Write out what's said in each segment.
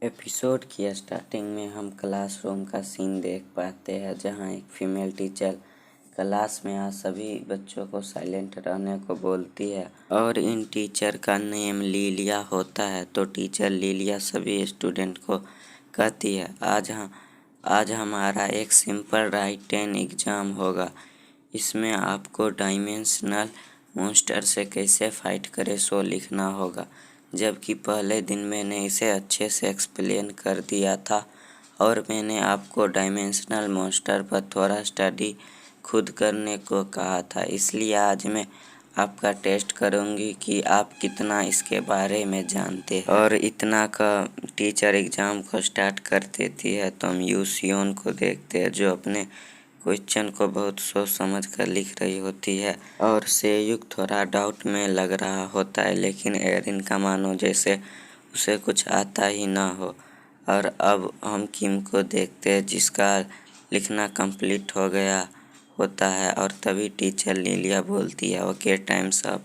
Episode की starting में हम क्लासरूम का सीन देख पाते हैं जहां एक फीमेल टीचर क्लास में आ सभी बच्चों को साइलेंट रहने को बोलती है और इन टीचर का नेम लीलिया होता है। तो टीचर लीलिया सभी स्टूडेंट को कहती है आज हमारा एक सिंपल राइटिंग एग्ज़ाम होगा। इसमें आपको डायमेंशनल मॉन्स्टर से कैसे फाइट करें सो लिखना होगा। जबकि पहले दिन मैंने इसे अच्छे से एक्सप्लेन कर दिया था और मैंने आपको डायमेंशनल मॉन्स्टर पर थोड़ा स्टडी खुद करने को कहा था। इसलिए आज मैं आपका टेस्ट करूंगी कि आप कितना इसके बारे में जानते हैं। और इतना का टीचर एग्ज़ाम को स्टार्ट कर देती है तो हम यूसियोन को देखते हैं जो अपने क्वेश्चन को बहुत सोच समझ कर लिख रही होती है और सेयुक थोड़ा डाउट में लग रहा होता है, लेकिन एरिन का मानो जैसे उसे कुछ आता ही ना हो। और अब हम किम को देखते हैं जिसका लिखना कंप्लीट हो गया होता है और तभी टीचर लीलिया बोलती है ओके टाइम्स अप।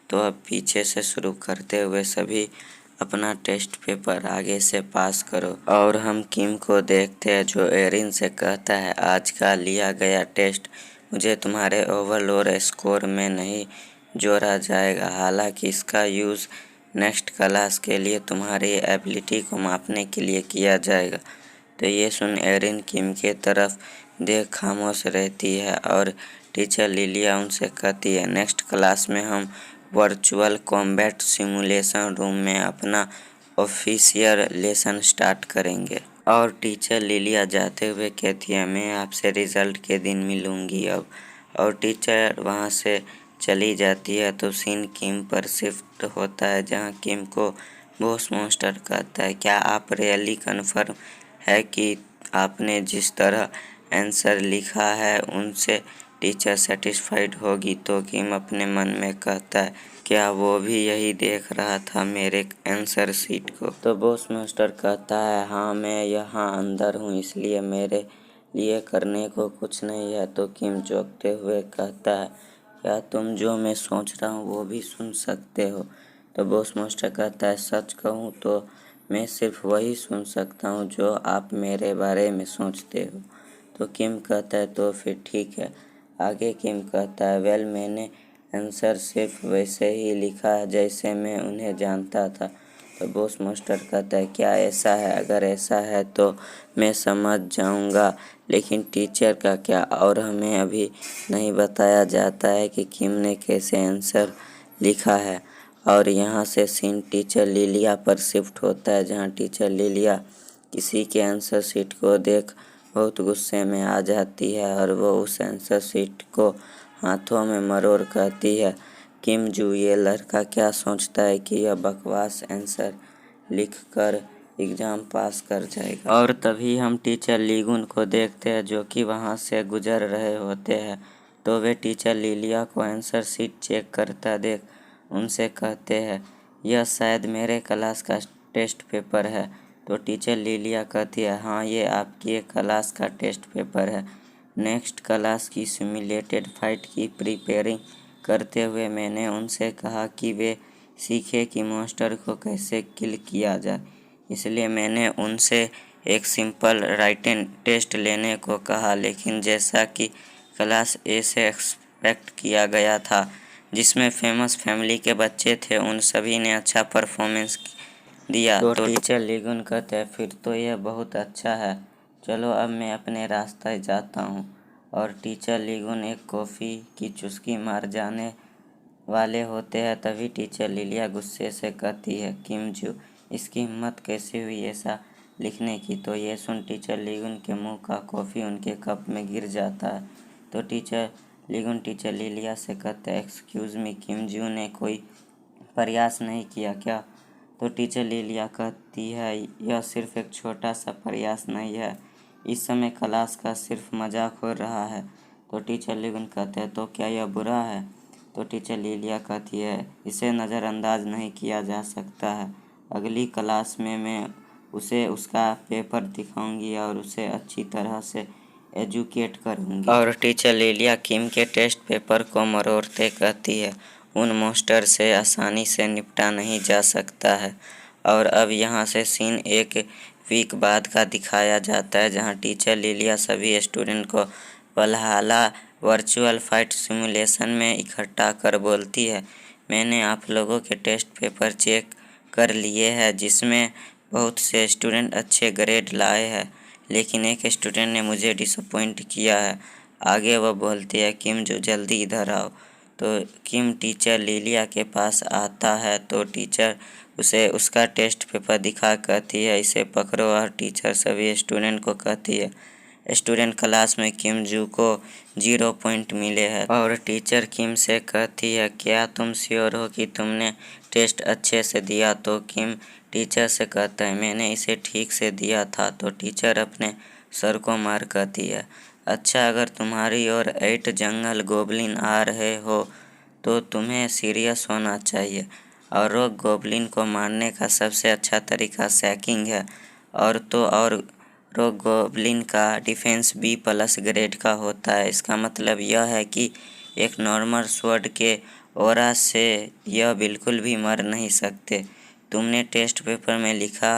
तो अब पीछे से शुरू करते हुए सभी अपना टेस्ट पेपर आगे से पास करो। और हम किम को देखते हैं जो एरिन से कहता है आज का लिया गया टेस्ट मुझे तुम्हारे ओवरऑल स्कोर में नहीं जोड़ा जाएगा, हालांकि इसका यूज़ नेक्स्ट क्लास के लिए तुम्हारी एबिलिटी को मापने के लिए किया जाएगा। तो ये सुन एरिन किम के तरफ देख खामोश रहती है और टीचर लिलिया उनसे कहती है नेक्स्ट क्लास में हम वर्चुअल कॉम्बैट सिमुलेशन रूम में अपना ऑफिशियल लेसन स्टार्ट करेंगे। और टीचर लिलिया जाते हुए कहती है मैं आपसे रिजल्ट के दिन मिलूंगी अब। और टीचर वहाँ से चली जाती है तो सीन किम पर शिफ्ट होता है जहाँ किम को बॉस मॉन्स्टर कहता है क्या आप रियली कन्फर्म है कि आपने जिस तरह आंसर लिखा है उनसे टीचर सेटिस्फाइड होगी। तो किम अपने मन में कहता है क्या वो भी यही देख रहा था मेरे आंसर शीट को। तो बॉस मास्टर कहता है हाँ मैं यहाँ अंदर हूँ इसलिए मेरे लिए करने को कुछ नहीं है। तो किम चौंकते हुए कहता है क्या तुम जो मैं सोच रहा हूँ वो भी सुन सकते हो। तो बॉस मास्टर कहता है सच कहूँ तो मैं सिर्फ वही सुन सकता हूँ जो आप मेरे बारे में सोचते हो। तो किम कहता है तो फिर ठीक है। आगे किम कहता है वेल मैंने आंसर सिर्फ वैसे ही लिखा जैसे मैं उन्हें जानता था। तो बॉस मास्टर कहता है क्या ऐसा है, अगर ऐसा है तो मैं समझ जाऊंगा, लेकिन टीचर का क्या। और हमें अभी नहीं बताया जाता है कि किम ने कैसे आंसर लिखा है। और यहाँ से सीन टीचर लिलिया पर शिफ्ट होता है जहाँ टीचर लिलिया किसी के आंसर शीट को देख बहुत गुस्से में आ जाती है और वो उस आंसर शीट को हाथों में मरोड़ कहती है किम जू ये लड़का क्या सोचता है कि यह बकवास आंसर लिख कर एग्ज़ाम पास कर जाएगा। और तभी हम टीचर लीगुन को देखते हैं जो कि वहाँ से गुजर रहे होते हैं। तो वे टीचर लिलिया को आंसर शीट चेक करता देख उनसे कहते हैं यह शायद मेरे क्लास का टेस्ट पेपर है। तो टीचर लिलिया कहती है हाँ ये आपकी क्लास का टेस्ट पेपर है। नेक्स्ट क्लास की सिमुलेटेड फाइट की प्रिपेयरिंग करते हुए मैंने उनसे कहा कि वे सीखे कि मॉन्स्टर को कैसे किल किया जाए, इसलिए मैंने उनसे एक सिंपल राइटिंग टेस्ट लेने को कहा। लेकिन जैसा कि क्लास ए से एक्सपेक्ट किया गया था जिसमें फेमस फैमिली के बच्चे थे उन सभी ने अच्छा परफॉर्मेंस दिया। तो टीचर लिगुन कहते हैं फिर तो यह बहुत अच्छा है, चलो अब मैं अपने रास्ते जाता हूँ। और टीचर लिगुन एक कॉफ़ी की चुस्की मार जाने वाले होते हैं तभी टीचर लिलिया गुस्से से कहती है किम जू इसकी हिम्मत कैसे हुई ऐसा लिखने की। तो ये सुन टीचर लिगुन के मुंह का कॉफ़ी उनके कप में गिर जाता है। तो टीचर लिगुन टीचर लिलिया से कहते हैं एक्सक्यूज़ मी किम जू ने कोई प्रयास नहीं किया क्या। तो टीचर लिलिया कहती है यह सिर्फ एक छोटा सा प्रयास नहीं है, इस समय क्लास का सिर्फ मजाक हो रहा है। तो टीचर लिगुन कहते हैं तो क्या यह बुरा है। तो टीचर लिलिया कहती है इसे नज़रअंदाज नहीं किया जा सकता है, अगली क्लास में मैं उसे उसका पेपर दिखाऊंगी और उसे अच्छी तरह से एजुकेट करूंगी। और टीचर लिलिया किम के टेस्ट पेपर को मरोड़ते कहती है उन मॉन्स्टर से आसानी से निपटा नहीं जा सकता है और अब यहाँ से सीन एक वीक बाद का दिखाया जाता है, जहाँ टीचर लिलिया सभी स्टूडेंट को वल्हाला वर्चुअल फाइट सिमुलेशन में इकट्ठा कर बोलती है, मैंने आप लोगों के टेस्ट पेपर चेक कर लिए हैं, जिसमें बहुत से स्टूडेंट अच्छे ग्रेड लाए हैं, लेकिन एक स्टूडेंट ने मुझे डिसअपॉइंट किया है। आगे वह बोलती है, किम जो जल्दी इधर आओ। तो किम टीचर लिलिया के पास आता है तो टीचर उसे उसका टेस्ट पेपर दिखा कहती है, इसे पकड़ो, और टीचर सभी स्टूडेंट को कहती है, स्टूडेंट क्लास में किम जू को 0 पॉइंट मिले हैं। और टीचर किम से कहती है, क्या तुम श्योर हो कि तुमने टेस्ट अच्छे से दिया? तो किम टीचर से कहता है, मैंने इसे ठीक से दिया था। तो टीचर अपने सर को मार कहती है, अच्छा, अगर तुम्हारी ओर 8 जंगल गोबलिन आ रहे हो तो तुम्हें सीरियस होना चाहिए, और रॉक गोबलिन को मारने का सबसे अच्छा तरीका सैकिंग है। और रॉक गोबलिन का डिफेंस B+ ग्रेड का होता है। इसका मतलब यह है कि एक नॉर्मल स्वॉर्ड के ऑरा से यह बिल्कुल भी मर नहीं सकते। तुमने टेस्ट पेपर में लिखा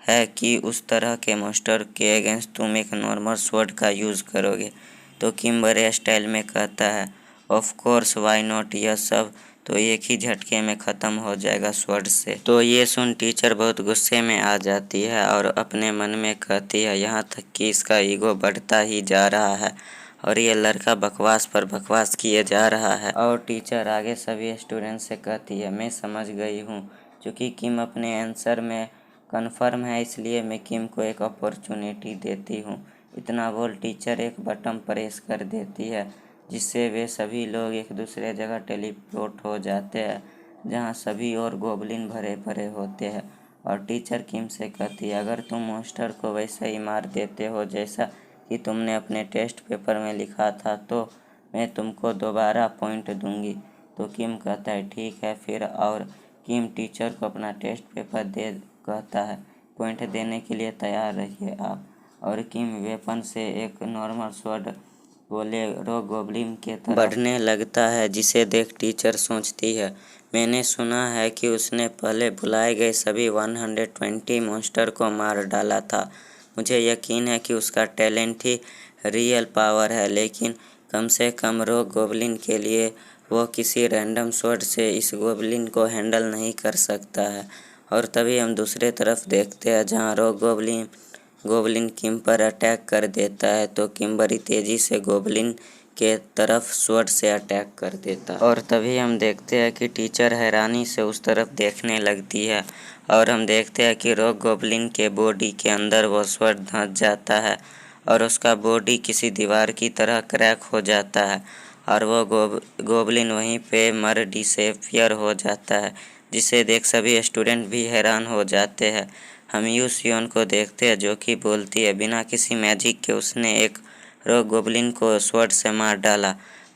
है कि उस तरह के मॉन्स्टर के अगेंस्ट तुम एक नॉर्मल स्वॉर्ड का यूज़ करोगे। तो किम बड़े स्टाइल में कहता है, ऑफ कोर्स, वाई नॉट, यह सब तो एक ही झटके में ख़त्म हो जाएगा स्वॉर्ड से। तो ये सुन टीचर बहुत गुस्से में आ जाती है और अपने मन में कहती है, यहाँ तक कि इसका ईगो बढ़ता ही जा रहा है और ये लड़का बकवास पर बकवास किए जा रहा है। और टीचर आगे सभी स्टूडेंट से कहती है, मैं समझ गई हूँ, क्योंकि किम अपने आंसर में कन्फर्म है, इसलिए मैं किम को एक अपॉर्चुनिटी देती हूँ। इतना बोल टीचर एक बटन प्रेस कर देती है, जिससे वे सभी लोग एक दूसरे जगह टेलीपोर्ट हो जाते हैं, जहाँ सभी और गोबलिन भरे भरे होते हैं। और टीचर किम से कहती है, अगर तुम मॉन्स्टर को वैसे ही मार देते हो जैसा कि तुमने अपने टेस्ट पेपर में लिखा था, तो मैं तुमको दोबारा पॉइंट दूंगी। तो किम कहता है, ठीक है फिर। और किम टीचर को अपना टेस्ट पेपर दे कहता है, पॉइंट देने के लिए तैयार रहिए आप। और किम वेपन से एक नॉर्मल स्वॉर्ड बोलेरो गोब्लिन के तरफ बढ़ने लगता है, जिसे देख टीचर सोचती है, मैंने सुना है कि उसने पहले बुलाए गए सभी 120 मॉन्स्टर को मार डाला था। मुझे यकीन है कि उसका टैलेंट ही रियल पावर है, लेकिन कम से कम रॉक गोब्लिन के लिए वो किसी रैंडम स्वॉर्ड से इस गोब्लिन को हैंडल नहीं कर सकता है। और तभी हम दूसरे तरफ देखते हैं, जहाँ रॉक गोब्लिन किम पर अटैक कर देता है, तो किम बड़ी तेजी से गोब्लिन के तरफ स्वॉर्ड से अटैक कर देता है। और तभी हम देखते हैं कि टीचर हैरानी से उस तरफ देखने लगती है, और हम देखते हैं कि रॉक गोब्लिन के बॉडी के अंदर वो स्वॉर्ड धंस जाता है और उसका बॉडी किसी दीवार की तरह क्रैक हो जाता है, और वो गोब्लिन वहीं पे मर डिसएपियर हो जाता है, जिसे देख सभी स्टूडेंट भी हैरान हो जाते हैं। हम यू सियोन को देखते हैं, जो कि बोलती है, बिना किसी मैजिक के उसने एक रॉक गोब्लिन को स्वॉर्ड से मार डाला।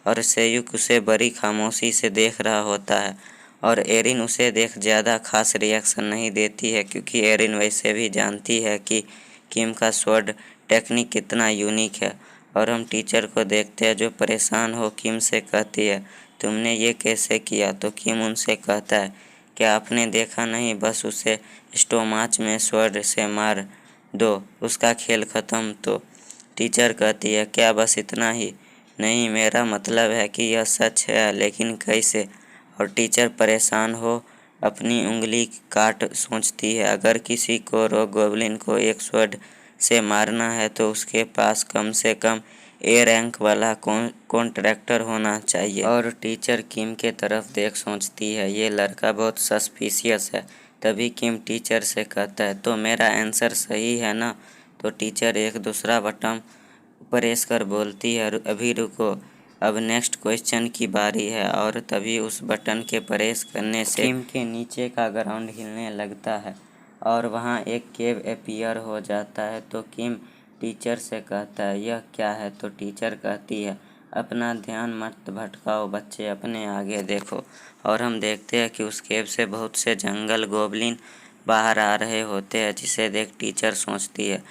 और सेयुक उसे बड़ी खामोशी से देख रहा होता है, और एरिन उसे देख ज़्यादा खास रिएक्शन नहीं देती है, क्योंकि एरिन वैसे भी जानती है कि किम का स्वॉर्ड टेक्निक कितना यूनिक है। और हम टीचर को देखते हैं, जो परेशान हो किम से कहती है, तुमने ये कैसे किया? तो किम उनसे कहता है, क्या आपने देखा नहीं, बस उसे स्टोमाच में स्वॉर्ड से मार दो, उसका खेल ख़त्म। तो टीचर कहती है, क्या बस इतना ही? नहीं, मेरा मतलब है कि यह सच है, लेकिन कैसे? और टीचर परेशान हो अपनी उंगली काट सोचती है, अगर किसी को रॉक गोब्लिन को एक स्वॉर्ड से मारना है तो उसके पास कम से कम A रैंक वाला कॉन्ट्रैक्टर होना चाहिए। और टीचर किम के तरफ देख सोचती है, ये लड़का बहुत सस्पिशियस है। तभी किम टीचर से कहता है, तो मेरा आंसर सही है ना? तो टीचर एक दूसरा बटन प्रेस कर बोलती है, अभी रुको, अब नेक्स्ट क्वेश्चन की बारी है। और तभी उस बटन के प्रेस करने से किम के नीचे का ग्राउंड हिलने लगता है और वहाँ एक केव अपीयर हो जाता है। तो किम टीचर से कहता है, यह क्या है? तो टीचर कहती है, अपना ध्यान मत भटकाओ बच्चे, अपने आगे देखो। और हम देखते हैं कि उस केव से बहुत से जंगल गोबलिन बाहर आ रहे होते हैं, जिसे देख टीचर सोचती है,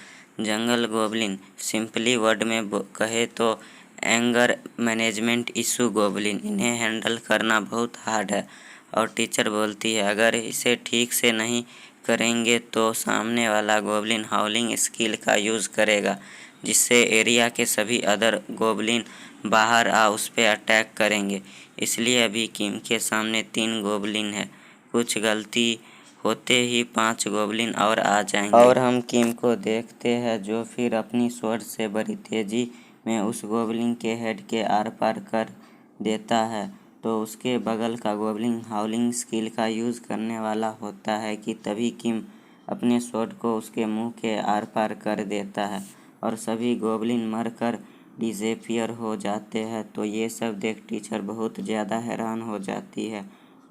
जंगल गोबलिन, सिंपली वर्ड में कहे तो एंगर मैनेजमेंट इशू गोबलिन, इन्हें हैंडल करना बहुत हार्ड है। और टीचर बोलती है, अगर इसे ठीक से नहीं करेंगे तो सामने वाला गोबलिन हाउलिंग स्किल का यूज़ करेगा, जिससे एरिया के सभी अदर गोबलिन बाहर आ उस पे अटैक करेंगे। इसलिए अभी किम के सामने 3 गोबलिन है। कुछ गलती होते ही 5 गोबलिन और आ जाएंगे और हम किम को देखते हैं जो फिर अपनी स्वॉर्ड से बड़ी तेजी में उस गोबलिन के हेड के आर पार कर देता है। तो उसके बगल का गोबलिन हाउलिंग स्किल का यूज़ करने वाला होता है कि तभी किम अपने स्वॉर्ड को उसके मुंह के आर पार कर देता है और सभी गोबलिन मरकर डिसअपीयर हो जाते हैं। तो ये सब देख टीचर बहुत ज़्यादा हैरान हो जाती है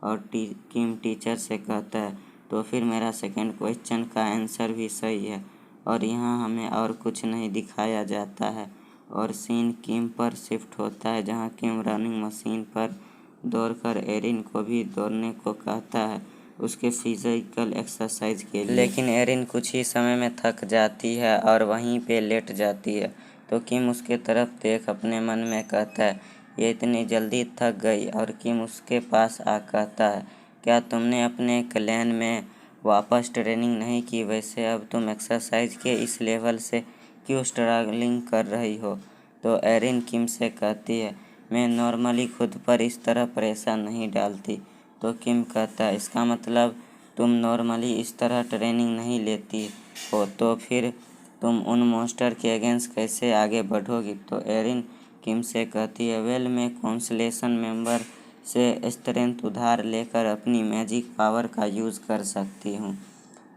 और किम टीचर से कहता है, तो फिर मेरा सेकंड क्वेश्चन का आंसर भी सही है। और यहाँ हमें और कुछ नहीं दिखाया जाता है और सीन किम पर शिफ्ट होता है, जहाँ किम रनिंग मशीन पर दौड़कर एरिन को भी दौड़ने को कहता है उसके फिजिकल एक्सरसाइज के लिए। लेकिन एरिन कुछ ही समय में थक जाती है और वहीं पे लेट जाती है। तो किम उसके तरफ देख अपने मन में कहता है, ये इतनी जल्दी थक गई। और किम उसके पास आ कहता है, क्या तुमने अपने क्लैन में वापस ट्रेनिंग नहीं की? वैसे अब तुम एक्सरसाइज के इस लेवल से क्यों स्ट्रगलिंग कर रही हो? तो एरिन किम से कहती है, मैं नॉर्मली खुद पर इस तरह प्रेशर नहीं डालती। तो किम कहता है, इसका मतलब तुम नॉर्मली इस तरह ट्रेनिंग नहीं लेती हो, तो फिर तुम उन मॉन्स्टर के अगेंस्ट कैसे आगे बढ़ोगी? तो एरिन किम से कहती है, वेल मैं कॉन्स्टलेशन मेंबर से स्ट्रेंथ उधार लेकर अपनी मैजिक पावर का यूज़ कर सकती हूँ।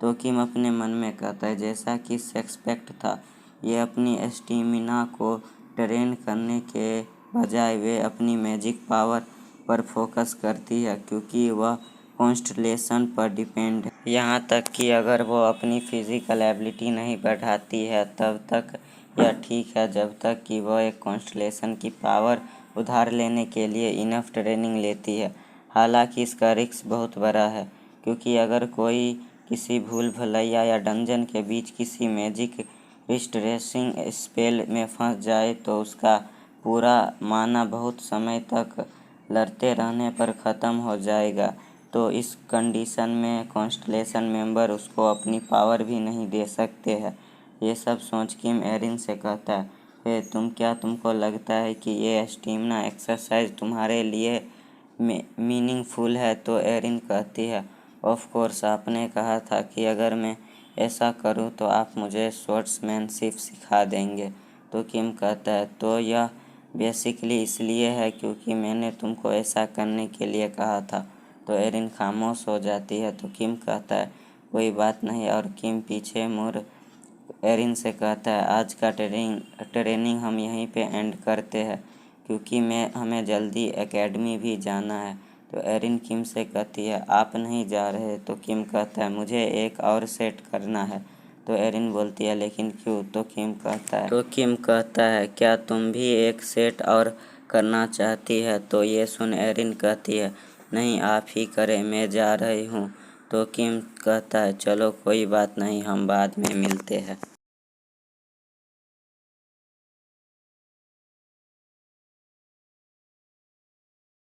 तो किम अपने मन में कहता है, जैसा कि एक्सपेक्ट था, ये अपनी स्टेमिना को ट्रेन करने के बजाय वे अपनी मैजिक पावर पर फोकस करती है, क्योंकि वह कॉन्स्टलेशन पर डिपेंड है। यहाँ तक कि अगर वो अपनी फिजिकल एबिलिटी नहीं बढ़ाती है तब तक यह ठीक है, जब तक कि वह एक कॉन्स्टलेशन की पावर उधार लेने के लिए इनफ ट्रेनिंग लेती है। हालांकि इसका रिस्क बहुत बड़ा है, क्योंकि अगर कोई किसी भूल भुलैया या डंजन के बीच किसी मैजिक रिस्टोरेशन स्पेल में फंस जाए तो उसका पूरा माना बहुत समय तक लड़ते रहने पर ख़त्म हो जाएगा। तो इस कंडीशन में कॉन्स्टलेशन मेंबर उसको अपनी पावर भी नहीं दे सकते हैं। ये सब सोच किम एरिन से कहता है, तुमको लगता है कि ये स्टेमिना एक्सरसाइज तुम्हारे लिए मीनिंगफुल है? तो एरिन कहती है, ऑफ कोर्स, आपने कहा था कि अगर मैं ऐसा करूं तो आप मुझे स्वॉर्ड्समैनशिप सिखा देंगे। तो किम कहता है, तो यह बेसिकली इसलिए है क्योंकि मैंने तुमको ऐसा करने के लिए कहा था। तो एरिन खामोश हो जाती है। तो किम कहता है, कोई बात नहीं। और किम पीछे मुड़ एरिन से कहता है, आज का ट्रेनिंग हम यहीं पे एंड करते हैं, क्योंकि हमें जल्दी एकेडमी भी जाना है। तो एरिन किम से कहती है, आप नहीं जा रहे? तो किम कहता है, मुझे एक और सेट करना है। तो एरिन बोलती है, लेकिन क्यों? तो किम कहता है, क्या तुम भी एक सेट और करना चाहती है? तो ये सुन एरिन कहती है, नहीं, आप ही करें, मैं जा रही हूँ। तो किम कहता है, चलो कोई बात नहीं, हम बाद में मिलते हैं।